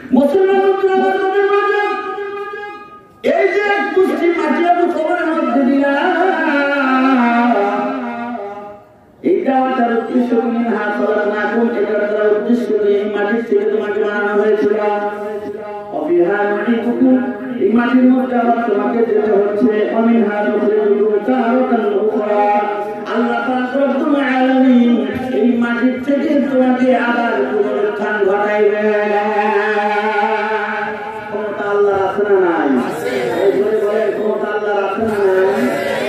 এই যে এক পুষ্টি মাটি আমি খবরের মধ্যে দিলাম, এইটা তার উদ্দেশ্য হাত করার না কোন এটা তার উদ্দেশ্য এই মাটির থেকে তোমাকে বানানো হয়েছিল। অবিহার মাটি কুকুর এই মাটির মধ্যে আবার তোমাকে যেতে হচ্ছে। অমিহার আল্লাহ পাক রব্বুল আলামিন এই মাটির থেকে তোমাকে আবার পুনরুত্থান ঘটাইবে। ক্ষমতা আল্লাহ আছে না নাই? এই বলে বলে ক্ষমতা আল্লাহ আছে না নাই?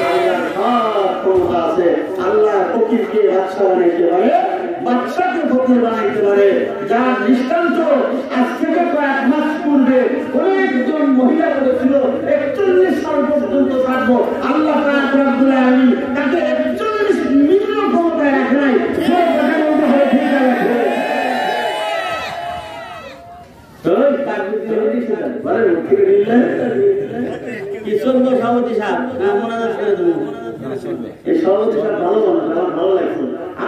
আল্লাহ সব ক্ষমতা আছে। আল্লাহ ফকিরকে বাদশা বানাইতে পারে, বাদশাকে ফকির বানাইতে পারে। যার দৃষ্টান্ত আজ থেকে কয়েক মাস পূর্বে অনেকজন মহিলা বলেছিল ৪১ সাল পর্যন্ত থাকবো। আল্লাহ পাক রব্বুল আলামিন তাকে ৪১ মিনিট ক্ষমতায় রাখে নাই।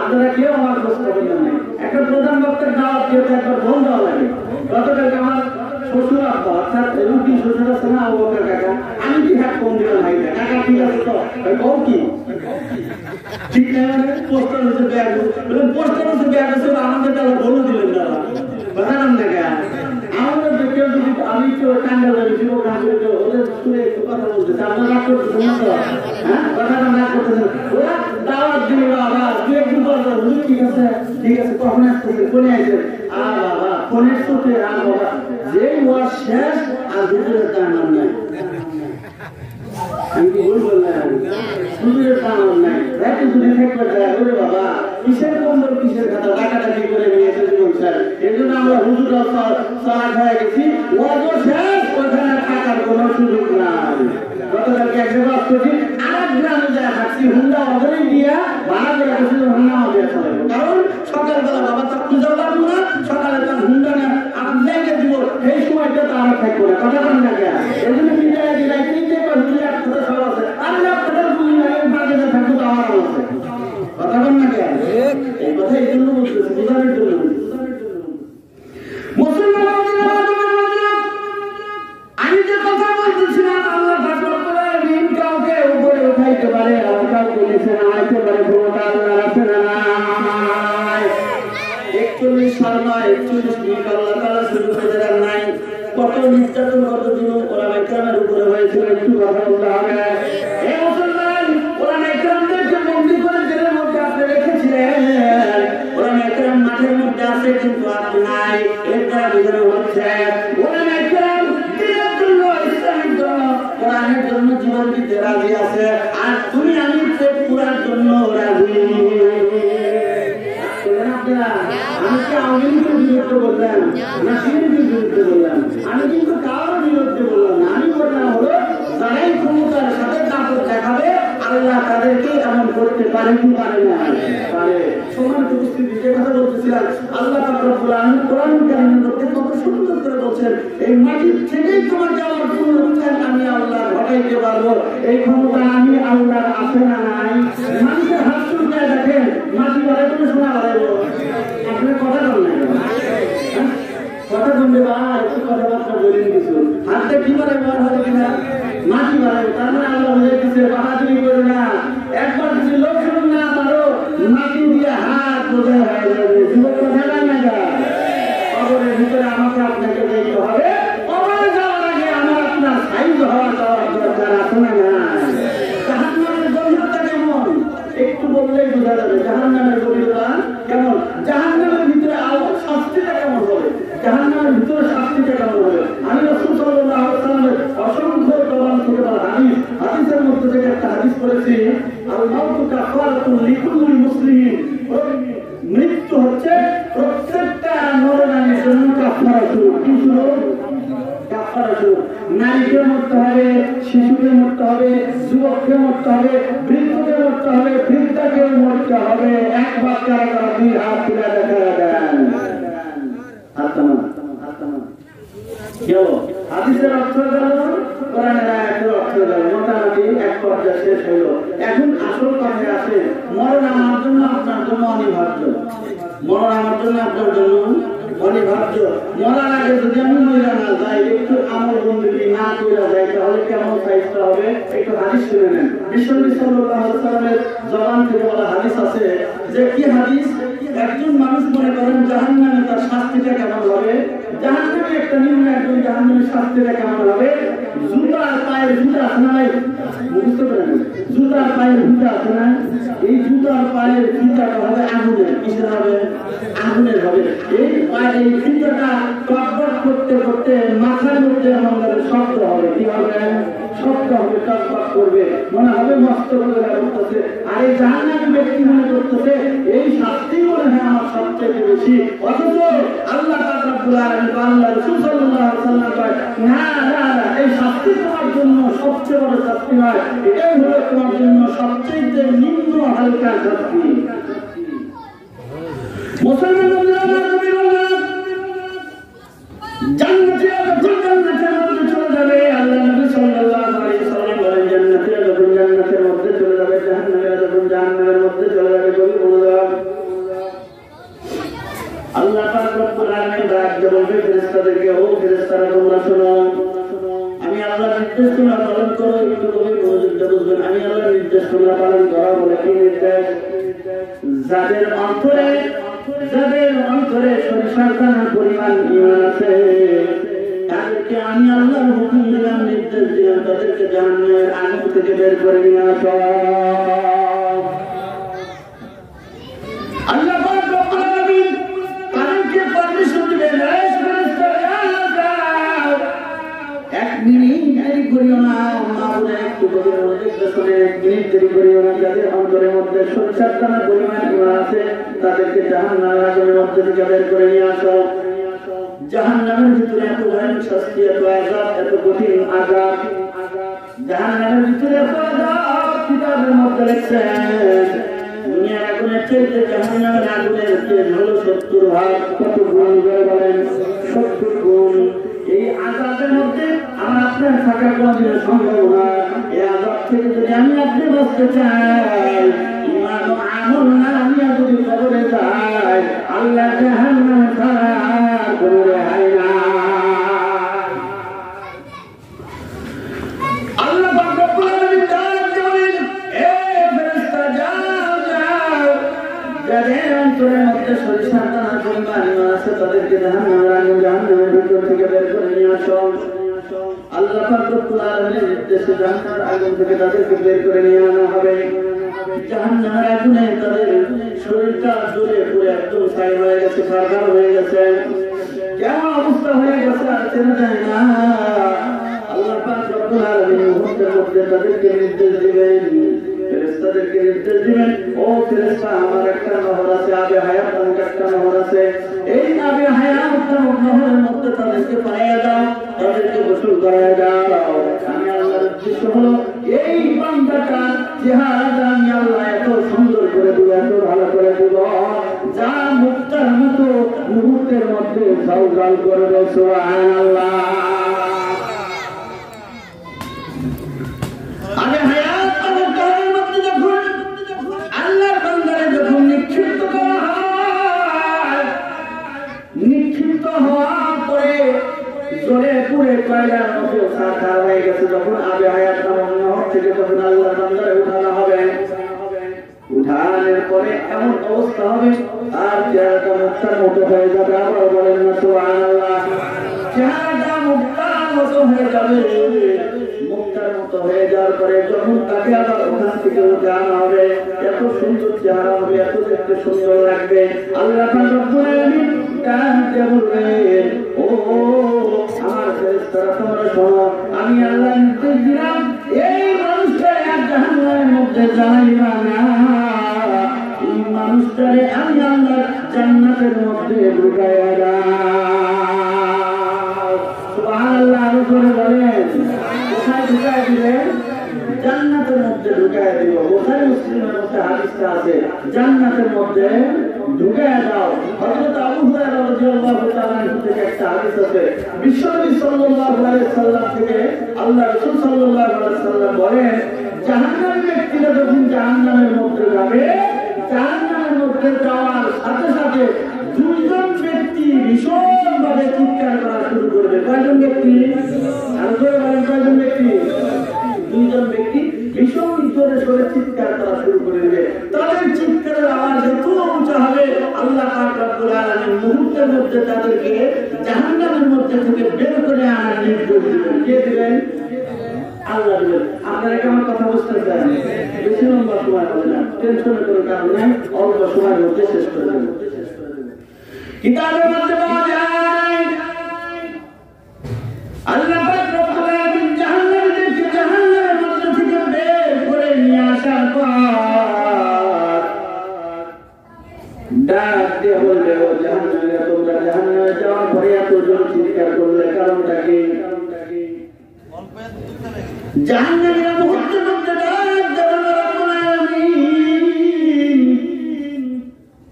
আপনারা কেউ আমার খোঁজ খবর নেই। একটা প্রধান বক্তার দাওয়াত দিয়ে একবার ফোন দেওয়া লাগে। গতকালকে আমার শ্বশুর আব্বা অর্থাৎ রুটি শ্বশুর আছে না আবু বকর কাকা, আমি কি হাত ফোন দিলাম ভাই কাকা ঠিক আছে তো কও কি ঠিক না মানে পোস্টার হচ্ছে ব্যাগ বললাম পোস্টার হচ্ছে ব্যাগ আছে আমাদের তারা বলে দিলেন দাদা কথা নাম দেখে আমাদের কেউ যদি আমি কেউ কান্ডা যাবি জীবন কান্ডা ওদের শুনে একটু কথা বলতেছে আপনারা রাগ করতেছেন না তো হ্যাঁ কথা নাম রাগ করতেছেন ওরা দাওয়াত দিল বাবা তুই একটু কথা বলি ঠিক আছে কখন আসতেছে কোনে আসছে বাবা কোনে আসতে বাবা যেই ওয়াজ শেষ আর দুপুরের তার নাম নাই আমি কি ভুল বললাম দুপুরের তার নাম নাই রাতে যদি থাকবে ওরে বাবা কিসের কম্বল কিসের খাতা টাকাটাকি করে নিয়েছে জীবন স্যার এই জন্য আমরা হুজুরা সারা হয়ে গেছি ওয়াজও শেষ ওখানে থাকার কোনো সুযোগ নাই। গতকালকে এক জায়গায় আসতেছি আরেক গ্রামে যায় হাঁটছি হুন্ডা অগরে দিয়া ভাড়া করে গেছিল হুন্ডা আমাদের চালাবো কারণ সকালবেলা বাবা তার পূজা পারবো না সকালে তার হুন্ডা না আপনি জায়গা দিব এই সময়টা তো আমরা থাকবো না কথা বলেন না কেন এই জন্য বিদায় দিলাই তিনটে হুন্ডা একসাথে সব আছে আর আপনাদের বুঝি না এই বাজারে থাকবো তো আমার আছে কথা বলেন না কেন এই কথা এই জন্য বলতেছি বোঝানোর জন্য আমি যে কথা বলতেছিলাম আল্লাহ কাউকে উপরে উঠাইতে পারে আর কাউকে নিচে নামাইতে পারে ক্ষমতা আল্লাহর আছে না নাই। ৪১ সাল নয় ৪১ মিনিট আল্লাহ তাআলা শুরু করে দেন নাই। কত নির্যাতন কত জুলুম ওলামায়ে কেরামের উপরে হয়েছিল একটু কথা বলতে হবে। এই মুসলমান ওলামায়ে কেরামদেরকে বন্দী করে জেলের মধ্যে আপনি রেখেছিলেন ওলামায়ে কেরাম মাঠের মধ্যে আছে কিন্তু আপনি নাই এটা বোঝানো হচ্ছে ওলামায়ে কেরাম দিনের জন্য ইসলামের জন্য কোরআনের জন্য জীবন দিতে রাজি আছে আর তুমি আমি পেট পুরার জন্য রাজি। আমি কি আওয়ামী লীগের বিরুদ্ধে বললাম না বিএনপির বিরুদ্ধে বললাম? আমি কিন্তু কারোর বিরুদ্ধে বললাম না। আমি বললাম হলো যারাই ক্ষমতার সাথে কাপড় দেখাবে আল্লাহ তাদেরকে এমন করতে পারে কি পারে না পারে। সমান উপস্থিতি যে কথা বলতেছিলাম আল্লাহ কোরআন কারীমের মধ্যে কত সুন্দর করে বলছেন এই মাটির থেকেই তোমাকে আমার পুনরুত্থান আমি আল্লাহ ঘটাইতে পারবো। এই ক্ষমতা আমি আল্লাহর আছে না নাই? মানুষের হাত চুলকায় দেখেন মাটি বাড়াই তুমি শোনা বাড়াইব আপনার কথা বল না কথা বললে বা একটু কথাবার্তা বলেন কিছু হাতে কি বাড়াই বার হবে কিনা মাটি বাড়াই তার মানে আল্লাহ হয়ে গেছে বাহাদুরি করে না একবার যদি লক্ষণ না পারো মাটি দিয়ে হাত বোঝা হয়ে যাবে যুবক কথা না যা কবরের ভিতরে আমাকে আপনাকে দেখতে হবে কবরে যাওয়ার আগে আমার আপনার সাইজ হওয়া যাওয়ার দরকার আছে না জাহান্নামের গভীরতা কেমন একটু বললেই বোঝা যাবে জাহান্নামের গভীরতা কেমন জাহান্নামের ভিতরে শাস্তিটা কেমন হবে জাহান্নামের ভিতরে শাস্তিটা কেমন হবে। আমি রাসূল সাল্লাল্লাহু আলাইহি ওয়াসাল্লামের অসংখ্য প্রমাণ থেকে হাদিসের মধ্যে থেকে একটা হাদিস পড়েছি আল মাউতু কাফারাতুন লিকুল্লি মুসলিমিন মৃত্যু হচ্ছে প্রত্যেকটা নরনারীর জন্য কাফারাতু কি শুনো কাফারাতু নারীকে মরতে হবে শিশুকে মরতে হবে যুবককে মরতে হবে বৃদ্ধকে মরতে হবে বৃদ্ধাকে মরতে হবে। একবার কারা দুই হাত তুলে দেখা দেন কেউ হাদিসের অর্থ গেল কোরআনের আয়াতের অর্থ গেল মোটামুটি এক পর্যায়ে শেষ হইল। এখন আসল কথা আছে মরণ আমার জন্য আপনার জন্য অনিবার্য মরণ আমার জন্য আপনার জন্য অনিবার্য। মরার আগে যদি আমি মহিলা না যাই, একটু আমল বন্দী না করে যাই, তাহলে কেমন সাইজটা হবে? একটু হাদিস শুনে নেন। বিশ্বনবী সাল্লাল্লাহু আলাইহি ওয়াসাল্লামের জবান থেকে বলা হাদিস আছে যে কি হাদিস? একজন মানুষ মনে করেন জাহান্নামে তার শাস্তিটা কেমন হবে? জাহান্নামে একটা নিম্ন একজন জাহান্নামের শাস্তিটা কেমন হবে? জুতার পায়ের জুতা আছে না? বুঝতে পারেন? জুতার পায়ের জুতা আছে না? এই জুতার পায়ের জুতাটা হবে আগুনের। কিসের হবে? আগুনের হবে। এই পায়ের এই জুতাটা টকবক করতে করতে মাথার মধ্যে আমাদের শব্দ হবে। কি হবে? শব্দ হবে, টকবক করবে, মনে হবে মস্ত করে করতেছে। আর এই জাহান্নামী ব্যক্তি মনে করতেছে এই শাস্তি মনে হয় আমার সবচেয়ে বেশি। অথচ আল্লাহ পাক রব্বুল আলামিন আল্লাহ রাসূল সাল্লাল্লাহু আলাইহি ওয়াসাল্লাম কয় না না না, এই শাস্তি তোমার জন্য সবচেয়ে বড় শাস্তি নয়, এটাই হলো তোমার জন্য সবচেয়ে নিম্ন হালকা শাস্তি। মুসলমানরা জান্নাতে জান্নাতের মধ্যে চলে যাবে। আল্লাহ নবী সাল্লাল্লাহু আলাইহি ওয়াসাল্লাম বলেন জান্নাতে যখন জান্নাতের মধ্যে চলে যাবে, জাহান্নামে যখন জাহান্নামের মধ্যে চলে যাবে। কবি বললাম আল্লাহ পাক রব্বুল আলামিন ডাক দিয়ে বলবে ফেরেশতাদেরকে, ও ফেরেশতারা তোমরা শোনো, আমি আল্লাহর নির্দেশ তোমরা পালন করো। একটু কবি মনোযোগ দিয়ে বুঝবেন, আমি আল্লাহর নির্দেশ তোমরা পালন করো। বলে কি নির্দেশ? যাদের অন্তরে সরিষার দানার পরিমাণ ঈমান আছে, তাদেরকে আমি আল্লাহর হুকুম দিলাম, নির্দেশ দিলাম, তাদেরকে জাহান্নামের আগুন থেকে বের করে নিয়ে আসো। আল্লাহ পাক রব্বুল আলামিন তাদেরকে পারমিশন দিবেন, এক মিনিট দেরি করিও না, একটু গভীর মনোযোগ দিয়ে এক মিনিট দেরি করিও না। যাদের অন্তরের মধ্যে সরিষার দানার পরিমাণ ঈমান আছে, তাদেরকে জাহান্নামের আগুনের মধ্যে থেকে বের করে নিয়ে আসো। জাহান্নামের ভিতরে এত ভয়ানক শাস্তি, এত আযাব, এত কঠিন আযাব। জাহান্নামের ভিতরে এত আযাব কিতাবের মধ্যে লিখছেন, দুনিয়ার আগুনের চাইতে জাহান্নামের আগুনের তেজ হলো 70 ভাগ। কত গুণ বলেন? 70 গুণ। এই আযাবের মধ্যে আমার আপনার থাকা কোনোদিন সম্ভব না। এই আযাব থেকে যদি আমি আপনি বাঁচতে চাই, ঈমান ও আমল না নিয়ে যদি কবরে যাই, আল্লাহ জাহান্নাম ছাড়া কোনো রেহাই নাই। আল্লাহ পাক রব্বুল আলামিন ডাক দেন, এ ফেরেশতা যাও যাও, যাদের অন্তরের মধ্যে সরিষার দানার পরিমাণ ঈমান আছে, তাদেরকে জাহান্নামের ভিতর থেকে বের করে নিয়ে আসো। আল্লাহ পাক রব্বুল আলামিনের নির্দেশে জাহান্নামের আগুন থেকে তাদেরকে বের করে নিয়ে আনা হবে। জাহান্নামের আগুনে তাদের শরীরটা জ্বলে পুরো একদম ছাই হয়ে গেছে, ছারখার হয়ে গেছে, কেমন অবস্থা হয়ে গেছে আর চেনা যায় না। আল্লাহ পাক রব্বুল আলামিন মুহূর্তের মধ্যে তাদেরকে নির্দেশ দিবেন, ফেরেশতাদেরকে নির্দেশ দিবেন, ও ফেরেশতা, আমার একটা নহর আছে, আবে হায়াত নামক একটা নহর আছে, এই আবে হায়াত নামক নহরের মধ্যে তাদেরকে পাইয়ে দাও, তাদেরকে গোসল করায় দাও। আমি আল্লাহর উদ্দেশ্য হলো এই বান্দাটা চেহারাটা আমি আল্লাহ এত সুন্দর করে দিব, এত ভালো করে দিব, যা মুক্তার মতো মুহূর্তের মধ্যে ঝলঝল করবে। সুবহানাল্লাহ। আবে হায়াত নামক নহরের মধ্যে যখন আল্লাহর বান্দারে যখন নিক্ষিপ্ত করা হয়, নিক্ষিপ্ত হওয়ার পরে জ্বলে পুড়ে কয়লার মতো ছারখার হয়ে গেছে, যখন আবে হায়াত নামক নহর থেকে যখন আল্লাহর বান্দারে উঠানো হবে, উঠানোর পরে এমন অবস্থা হবে আর চেহারাটা মুক্তার মতো হয়ে যাবে। আবার বলেন না সুবহানাল্লাহ। চেহারাটা মুক্তার মতো হয়ে যাবে। মুক্তার মতো হয়ে যাওয়ার পরে যখন তাকে আবার ওখান থেকে উঠে আনা হবে, এত সুন্দর চেহারা হবে, এত দেখতে সুন্দর লাগবে। আল্লাহ পাক রব্বুল আলামিন ডাক দিয়ে বলবেন, ও আমার ফেরেশতারা তোমরা শোনো, আমি আল্লাহ নির্দেশ দিলাম, এই মানুষটারে জাহান্নামের মধ্যে যাইবা না, এই মানুষটারে আমি আল্লাহ জান্নাতের মধ্যে ঢুকাইয়া দাও। সুবহানাল্লাহ। আরো জোরে বলেন, কোথায় ঢুকাই দিবেন? জান্নাতের মধ্যে ঢুকাই দিব। বুখারী মুসলিমের মধ্যে হাদিসটা আছে, জান্নাতের মধ্যে ঢুকাইয়া দাও। হযরত আবু হুরায়রা রাদিয়াল্লাহু তাআলা থেকে একটা হাদিস আছে, বিশ্বনবী সাল্লাল্লাহু আলাইহি সাল্লাম থেকে আল্লাহ রাসূল সাল্লাল্লাহু আলাইহি সাল্লাম বলেন, জাহান্নামী ব্যক্তিরা যখন জাহান্নামের মধ্যে যাবে, জাহান্নামের মধ্যে যাওয়ার সাথে সাথে দুইজন ব্যক্তি ভীষণভাবে চিৎকার করা শুরু করবে। কয়জন ব্যক্তি? আরো জোরে বলেন, কয়জন ব্যক্তি? দুইজন ব্যক্তি ভীষণ জোরে সোরে চিৎকার করা শুরু করে দেবে। তাদের চিৎকারের আওয়াজ এত উঁচা হবে, আল্লাহ পাক রব্বুল আলামিন মুহূর্তের মধ্যে তাদেরকে জাহান্নামের মধ্যে থেকে বের করে আনার নির্দেশ দিবেন। কে দিবেন? আল্লাহ দিবেন। আপনারা কি আমার কথা বুঝতে চান? বেশি লম্বা সময় হবে না, টেনশনের কোনো কারণ নেই, অল্প সময়ের মধ্যে শেষ করে দেব। কিতাবের মধ্যে পাওয়া যায় আল্লাহ পাক রব্বুল আলামিন জাহান্নামীদেরকে জাহান্নামের মধ্যে থেকে বের করে নিয়ে আসার পর ডাক দিয়ে বলবে, ও জাহান্নামীরা, তোমরা জাহান্নামে যাওয়ার পরে এত জোর চিৎকার করলে কারণটা কি? জাহান্নামীরা মুহূর্তের মধ্যে ডাক দেবে, রব্বুল আলামিন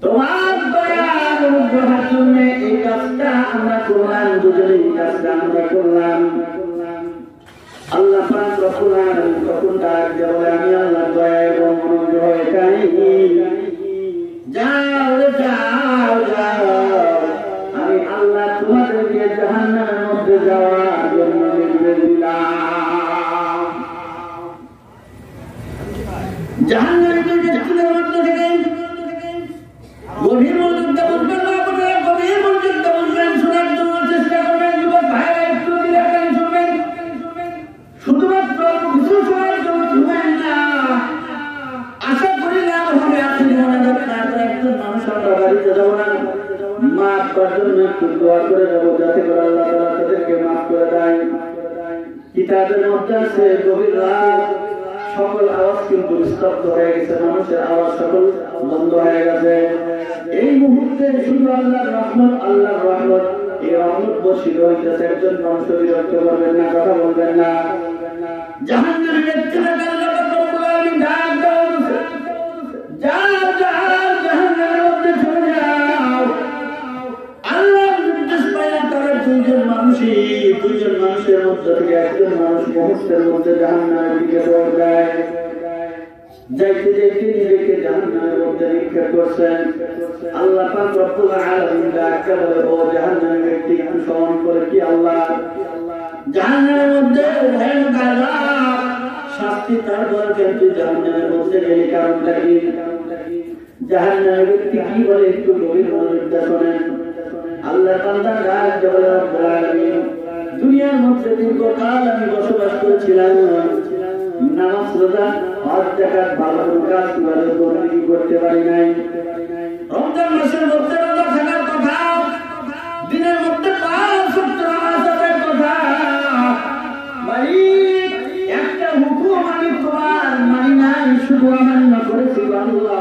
তোমার দয়ার অনুগ্রহের জন্য এই কাজটা আমরা করলাম, দুজনে এই কাজটা আমরা করলাম। আল্লাহ পাক রব্বুল আলামিন তখন ডাক দিয়ে বলে, আমি আল্লাহ দয়া এবং অনুগ্রহ এটাই, যাও রে যাও যাও, আমি আল্লাহ তোমাদেরকে জাহান্নামের মধ্যে যাওয়ার জন্য নির্দেশ দিলাম। জাহান্নামীদের ব্যক্তিদের মধ্যে থেকে গভীর মনোযোগটা বুঝবেন না, আপনারা গভীর মনোযোগটা বুঝবেন, শোনার জন্য চেষ্টা করবেন। যুবক ভাইরা একটু দিলে শুনবেন, শুধুমাত্র কিছু সময়ের জন্য শুনবেন না। আশা করি লাভ হবে। আপনি মনে রাখবেন, একজন মানুষ আমরা বাড়িতে যাবো না, মাফ করার জন্য একটু দোয়া করে যাবো, যাতে করে আল্লাহ তাআলা তাদেরকে মাফ করে দেয়। কিতাবের মধ্যে আছে গভীর রাত, সকল আওয়াজ কিন্তু স্তব্ধ হয়ে গেছে, মানুষের আওয়াজ সকল বন্ধ হয়ে গেছে। এই মুহূর্তে শুধু আল্লাহর রহমত, আল্লাহর রহমত, এই রহমত বর্ষিত হইতেছে। একজন মানুষ বিরক্ত করবেন না, কথা বলবেন না। জাহান্নামী ব্যক্তিদেরকে আল্লাহ রব্বুল আলামিন ডাক দেওয়া হয়েছে, যাও যাও জাহান্নামের মধ্যে চলে যাও। আল্লাহর নির্দেশ পায় তারা দুইজন মানুষের মধ্যে থেকে একজন মানুষ মুহূর্তের মধ্যে জাহান্নামের দিকে দৌড় দেয়। যাইতে যাইতে নিজেকে জাহান্নামের মধ্যে নিক্ষেপ করছেন। আল্লাহ পাক রব্বুল আলামিন ডাক করে, ও জাহান্নামী ব্যক্তি, একটু স্মরণ করে কি আল্লাহ জাহান্নামের মধ্যে ভয়ানক আযাব, শাস্তি, তারপর কিন্তু জাহান্নামের মধ্যে গেলে কারণটা কি? জাহান্নামী ব্যক্তি কি বলে একটু গভীর মনোযোগ শোনেন। আল্লাহ বান্দা ডাক দেবে, রব্বুল আলামিন দুনিয়ার মধ্যে দীর্ঘকাল আমি বসবাস করেছিলাম, নামাজ রোজা হজ যাকাত ভালো কাজ কোনোভাবে করতে পারি নাই। রমজান মাসের মধ্যে রোজা থাকার কথা, দিনের মধ্যে 5 ওয়াক্ত নামাজ আদায়ের কথা, মালিক একটা হুকুম আমি তোমার মানি নাই, শুধু অমান্য করেছি। আল্লাহ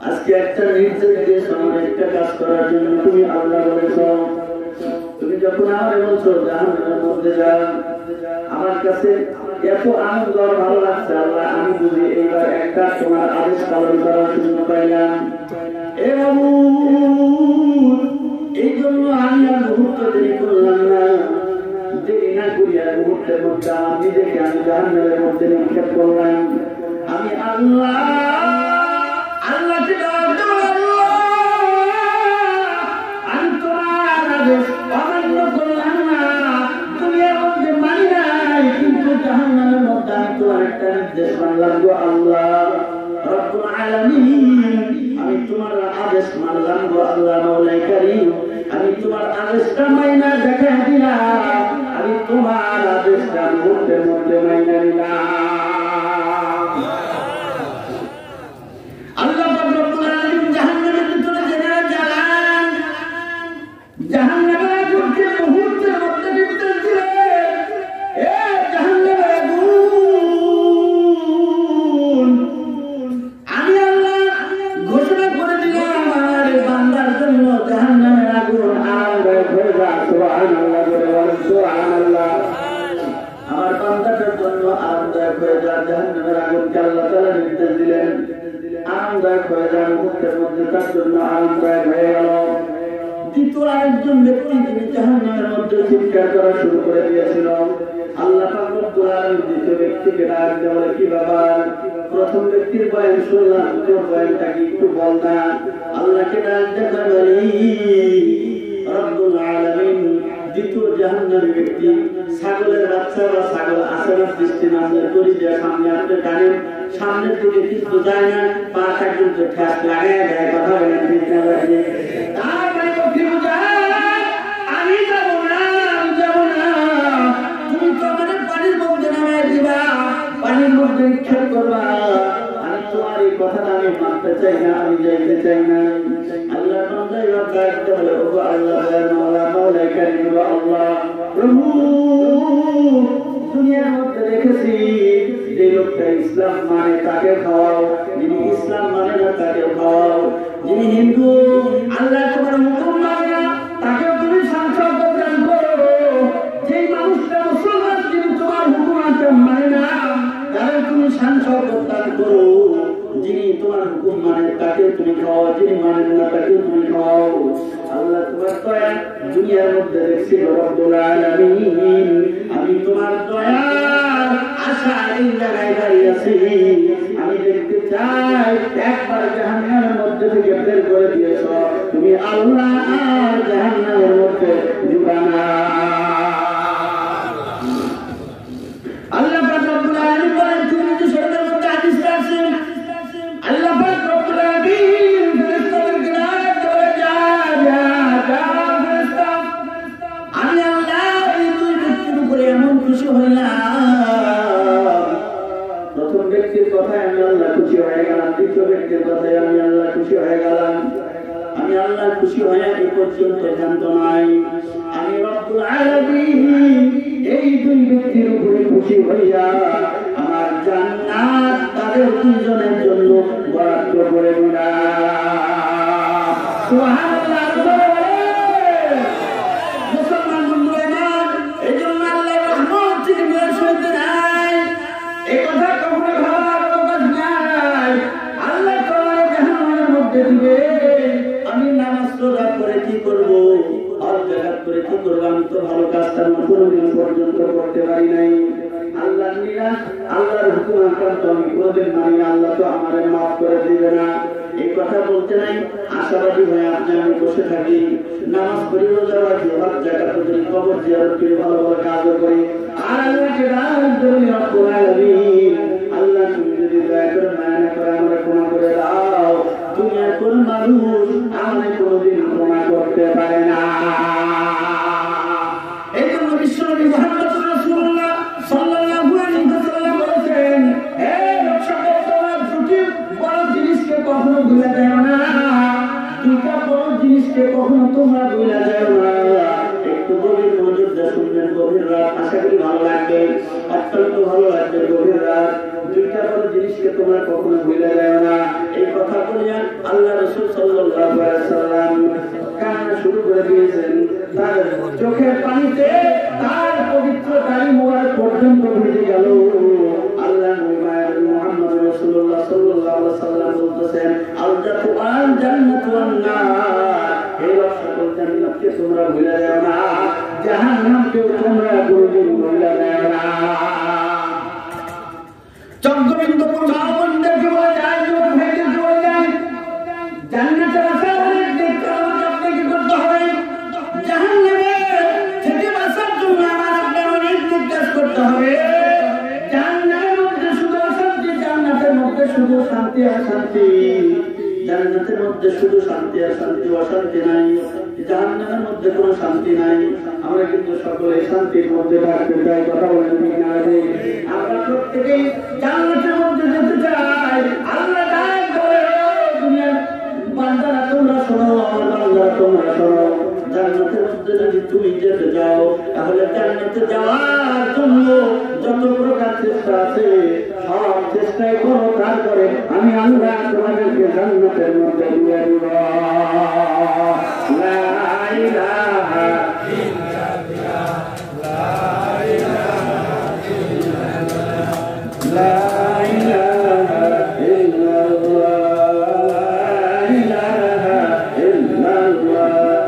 আজকে একটা নির্দেশ দিয়েছ আমার একটা কাজ করার জন্য, তুমি আল্লাহ বলেছ, তুমি যখন আমাকে বলছো জাহান্নামের মধ্যে যাও, আমার কাছে এত আনন্দ আর ভালো লাগছে আল্লাহ, আমি বুঝি এইবার একটা তোমার আদেশ পালন করার জন্য পাইলাম। এ বাবু, এই জন্য আমি আর মুহূর্ত দেরি করলাম না, দেরি না করিয়া মুহূর্তের মধ্যে আমার নিজেকে আমি জাহান্নামের মধ্যে নিক্ষেপ করলাম। আমি আল্লাহকে ডাক দেব, আমি তোমার আদেশ অমান্য করলাম না, দুনিয়ার মধ্যে মানি নাই, কিন্তু জাহান্নামের মধ্যে আমি তোমার একটা নির্দেশ মানলাম। গো আল্লাহ রব্বুল আলামিন, আমি তোমার আদেশ মানলাম। গো আল্লাহ মাওলাই কারীম, আমি তোমার আদেশটা মাইনা দেখা দিলাম, আমি তোমার আদেশটা মুহূর্তের মধ্যে মাইনা নিলাম। আল্লাহ রব্বুল আলামিন জাহান্নামের ভিতরে জেনারা জ্বালান, জাহান্নামের আগুনকে মুহূর্তের মধ্যে নির্দেশ দিলেন, এ জাহান্নামের আগুন, আমি আল্লাহ ঘোষণা করে দিলাম আমার বান্দার জন্য জাহান্নামের আগুন আরামদায়ক হয়ে যায়। সুবহানাল্লাহ, সুবহানাল্লাহ, আমার বান্দাটার জন্য আরামদায়ক হয়ে যায়। জাহান্নামের আগুনকে আল্লাহ তাআলা নির্দেশ দিলেন আরামদায়ক হয়ে যায়, মুহূর্তের মধ্যে তার জন্য আরামদায়ক হয়ে গেল। তৃতীয় আরেকজন ব্যক্তি তিনি জাহান্নামের মধ্যে চিৎকার করা শুরু করে দিয়েছিল। আল্লাহ পাক রব্বুল আলামিন দ্বিতীয় ব্যক্তিকে ডাক দিয়ে বলে, কি ব্যাপার? প্রথম ব্যক্তির বয়ান শুনলাম, তোর বয়ানটা কি একটু বল না। আল্লাহকে ডাক দিয়ে বলে, রব্বুল আলামিন দ্বিতীয় জাহান্নামী ব্যক্তি ছাগলের বাচ্চা বা ছাগল আসার দৃষ্টি নামের করি যে সামনে আপনি টানেন, সামনের দিকে কিন্তু যায় না, পাটা কিন্তু ঠ্যাস লাগায় যায়। কথা বলেন ঠিক না? তারপরে আমি যাবো না, আমি যাবো না, তুমি তো আমাদের পানির মধ্যে নামায় দিবা, পানির মধ্যে নিক্ষেপ করবা। আমি তোমার এই কথাটা আমি মানতে চাই না, আমি যাইতে চাই না। আল্লাহ বান্দাই ডাকতে বলে, ওগো আল্লাহ মাওলা, মাওলা কারীম, আল্লাহ প্রভু, দুনিয়ার মধ্যে দেখেছি যে লোকটা ইসলাম মানে তাকে খাওয়াও, যিনি ইসলাম মানে না তাকে খাওয়াও, যিনি হিন্দু আল্লাহ তোমার হুকুম মানে না তাকে তুমি সংসার প্রদান করো, যেই মানুষটা মুসলমান যিনি তোমার হুকুম মানে না তাকে তুমি সংসার প্রদান করো, যিনি তোমার হুকুম মানে তাকে তুমি খাওয়াও, যিনি মানেন না তাকে তুমি খাওয়াও। আল্লাহ তোমার দয়া দুনিয়ার মধ্যে দেখছি রব্বুল আলামিন, আমি তোমার দয়া আশা এই জায়গায় দাঁড়িয়ে আছি। আমি দেখতে চাই একবার জাহান্নামের মধ্যে থেকে বের করে দিয়েছ তুমি, আল্লাহ আর জাহান্নামের মধ্যে দিবা না। আল্লাহ পাক রব্বুল আলামিন বলেন, তিরমিজি শরীফের মধ্যে হাদিস আছে, আল্লাহ পাক রব্বুল আলামিন ফেরেশতাদেরকে ডাক করে, যা যা যা ফেরেশতা, আমি আল্লাহ এই দুই ব্যক্তির উপরে এমন খুশি হইলাম, প্রথম ব্যক্তির কথায় আমি আল্লাহ খুশি হয়ে গেলাম, দ্বিতীয় ব্যক্তির কথায় আমি আল্লাহ খুশি হয়ে গেলাম। আমি আল্লাহ খুশি হয়ে এই পর্যন্ত জানত নাই, আমি রব্বুল আলামিন এই দুই ব্যক্তির উপরে খুশি হইয়া আমার জান্নাত তাদের দুজনের জন্য বরাদ্দ করে দিলাম। সুবহানাল্লাহ। মুসলমান বন্ধুরা, এই জন্য আল্লাহর রহমত থেকে বের হইতে নাই, এই কথা কখনো ভাবার অবকাশ নাই। আল্লাহ তোমার জাহান্নামের মধ্যে দিবে, আমি নামাজ রোজা করে কি করবো, হজ জাকাত করে কি করবো, আমি তো ভালো কাজটা কোনোদিন পর্যন্ত করতে পারি নাই। আল্লাহর নিরাশ, আল্লাহর হুকুম আকান্ত আমি কোনোদিন মানি, আল্লাহ তো আমারে মাফ করে দিবে না। এই কথা বলতে নাই আশাবাদী হয়ে আপনি আমি বসে থাকি, নামাজ পড়ি, রোজা রাখি, হজ জাকাত করি, কবর জিয়ারত করি, ভালো ভালো কাজও করি, আর আল্লাহকে ডাক ধরে রব্বুল আলামিন, আল্লাহ তুমি যদি দয়া করে মায়া করে আমাকে ক্ষমা করে দাও, দুনিয়ার কোন মানুষ আমাকে কোনোদিন ক্ষমা করতে পারে না। এই জন্য বিশ্বনবী মুহাম্মদ রাসূলুল্লাহ সাল্লাল্লাহু আলাইহি ওয়াসাল্লাম বলেছেন, হে রক্ষক, তোমার দুটি বড় জিনিসকে কখনো ভুলে যাও না, দুইটা বড় জিনিসকে কখনো তোমরা ভুলে যাও না। একটু গভীর মনোযোগ দিয়ে শুনবেন, গভীর রাত, আশা করি ভালো লাগবে, অত্যন্ত ভালো লাগবে। গভীর রাত, দুইটা বড় জিনিসকে তোমরা কখনো ভুলে যাও না। এই কথা বলিয়া আল্লাহ রাসূল সাল্লাল্লাহু আলাইহি ওয়াসাল্লাম কান্না শুরু করে দিয়েছেন। তার চোখের পানিতে তার পবিত্র দাড়ি মোবারক পর্যন্ত ভিজে গেল। আল্লাহ নবী মুহাম্মদ রাসূলুল্লাহ সাল্লাল্লাহু আলাইহি ওয়াসাল্লাম বলতেছেন, আল-জান্নাতু আল-জান্নাতু ওয়ান-নার, এই সকল জান্নাতকে তোমরা ভুলে যাও না, জাহান্নামকে তোমরা কোনোদিন ভুলে যাও না। চন্দ্রবিন্দুপুর মহামন্দিরকে বলা যায়, যুবক ভাইদেরকে বলা যায়, জান্নাতের আশা অনেক দেখতে আপনাকে করতে হবে, জাহান্নামে থেকে বাঁচার জন্য আমার আপনার অনেক কাজ করতে হবে। জাহান্নামের মধ্যে শুধু অশান্তি, জান্নাতের মধ্যে শুধু শান্তি আর শান্তি, জান্নাতের মধ্যে শুধু শান্তি আর শান্তি, অশান্তি নাই। জাহান্নামের মধ্যে কোনো শান্তি নাই। আমরা কিন্তু সকলে শান্তির মধ্যে থাকতে চাই, কথা বলেন ঠিক না? আমরা প্রত্যেকেই জান্নাতের মধ্যে যেতে চাই। আল্লাহ ডাক করে, দুনিয়ার বান্দারা তোমরা শোনো, আমার বান্দারা তোমরা শোনো, জান্নাতের মধ্যে যদি তুমি যেতে যাও, তাহলে জান্নাতে যাওয়ার জন্য যত প্রকার চেষ্টা আছে সব চেষ্টাই করো, তারপরে আমি আল্লাহ তোমাদেরকে জান্নাতের মধ্যে দিয়ে দিব। লা ইলাহা ইল্লাল্লাহ, লা ইলাহা ইল্লাল্লাহ, লা ইলাহা ইল্লাল্লাহ, লা ইলাহা ইল্লাল্লাহ,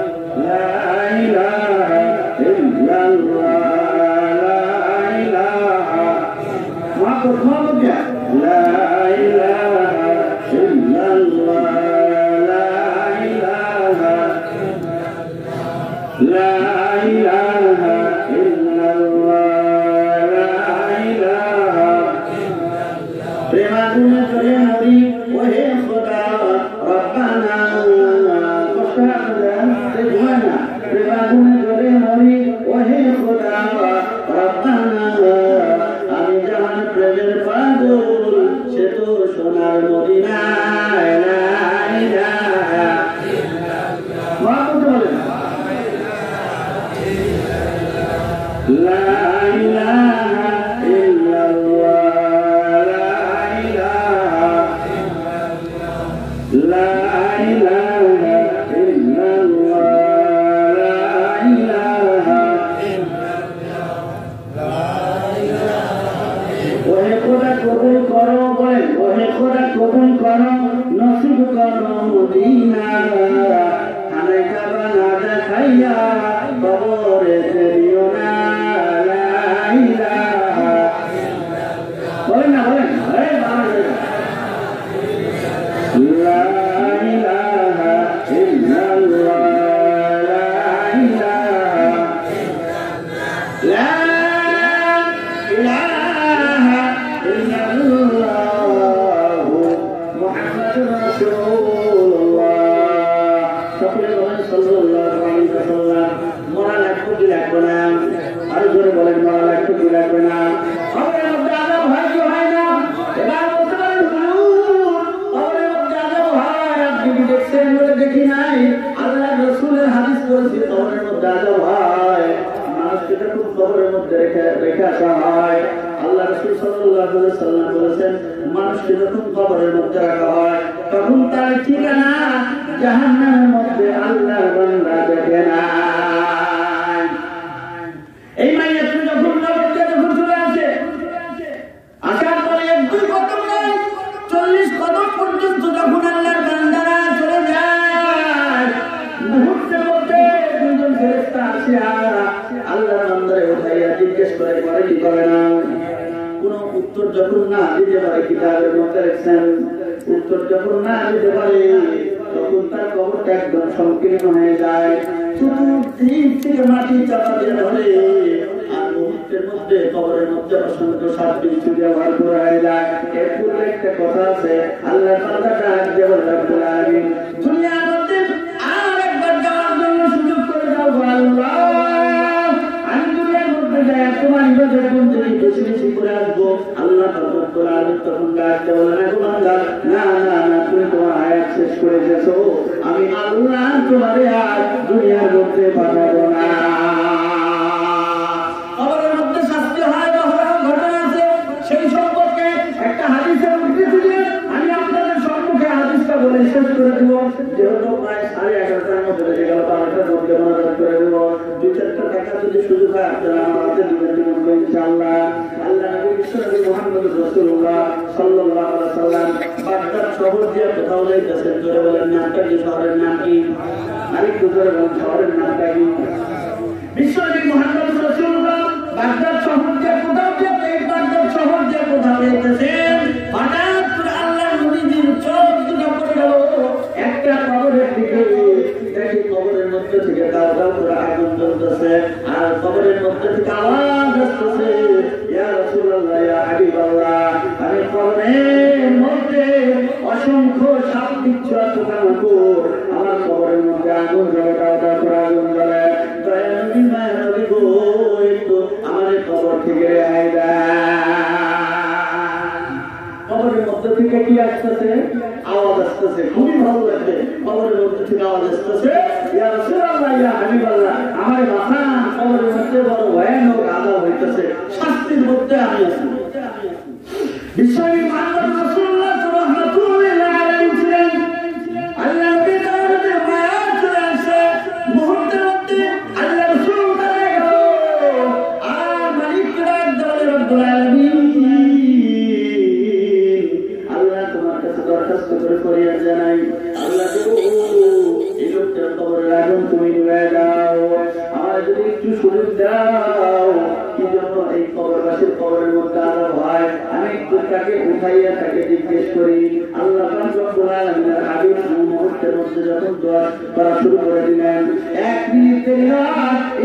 এই কবরবাসীর কবরের মধ্যে আলো হয়, আমি তাকে উঠাইয়া তাকে জিজ্ঞেস করি আল্লাহ পাক রব্বুল আলামিনের হাবিব মুহূর্তের মধ্যে যখন দোয়া করা শুরু করে দিলেন 1 মিনিট দেরি না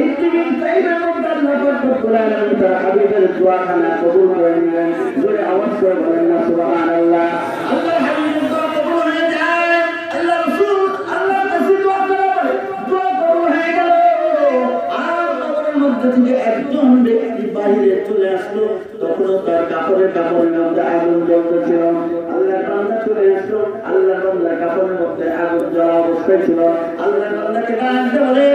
1 মিনিট টাইমের মধ্যে আল্লাহ পাক রব্বুল আলামিন তার হাবিবের দোয়াখানা কবুল করে নিলেন। জোরে আওয়াজ করে বলেন না সুবহানাল্লাহ। আল্লাহ হাবিবের দোয়া কবুল হয়ে যায়। আল্লাহ রাসূল আল্লাহর কাছে দোয়া করে বলে দোয়া কবুল হয়ে গেল। আর কবরের মধ্যে থেকে একজন ব্যক্তি বাইরে চলে আসলো, তখনও তার কাপড়ের মধ্যে আগুন জ্বলতেছিল। আল্লাহর বান্দা চলে আসলো, আল্লাহর বান্দা কাপড়ের মধ্যে আগুন জ্বলা অবস্থায় ছিল। আল্লাহর বান্দাকে ডাকতে বলে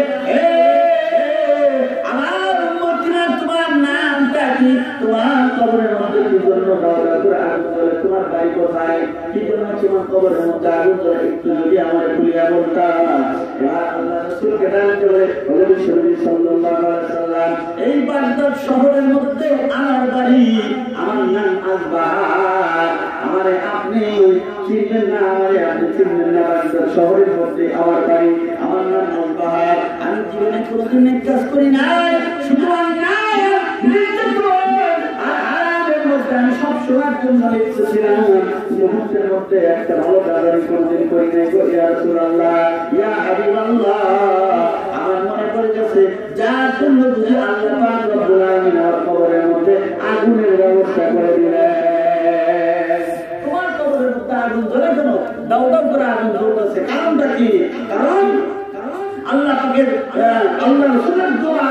আমার উম্মতিরা তোমার নামটা কি, তোমার কবরের মধ্যে কি জন্য আগুন জ্বলে, তোমার বাড়ি কোথায়, কি জন্য তোমার কবরের মধ্যে আগুন জ্বলে, একটু যদি আমার খুলিয়া বলতাম। আল্লাহ রাসূলকে ডাকতে বলে সাল্লাল্লাহু আলাইহি সাল্লাম এই বাগদাদ শহরের মধ্যে আমার বাড়ি, আমার নাম আসবাহার, আমারে আপনি চিনবেন না, আমারে আপনি চিনবেন না, বাগদাদ শহরের মধ্যে আমার বাড়ি, আমার নাম আসবাহার। আমি জীবনে কোনোদিন এক কাজ করি নাই, শুধু আমি সব সময়ের জন্য লিখতেছিলাম, মুহূর্তের মধ্যে একটা ভালো কাজ আমি কোনোদিন করি নাই। ইয়া রাসূলুল্লাহ, ইয়া হাবিবাল্লাহ, আমার মনে পড়ে গেছে যার জন্য বুঝি আল্লাহ পাক রব্বুল আলামিন আমার কবরের মধ্যে আগুনের ব্যবস্থা করে দিলেন। তোমার কবরের মধ্যে আগুন জ্বলে কেন? দাও দাও করে আগুন জ্বলতেছে, কারণটা কি? কারণ আল্লাহ পাকের আল্লাহ রাসূলের দোয়া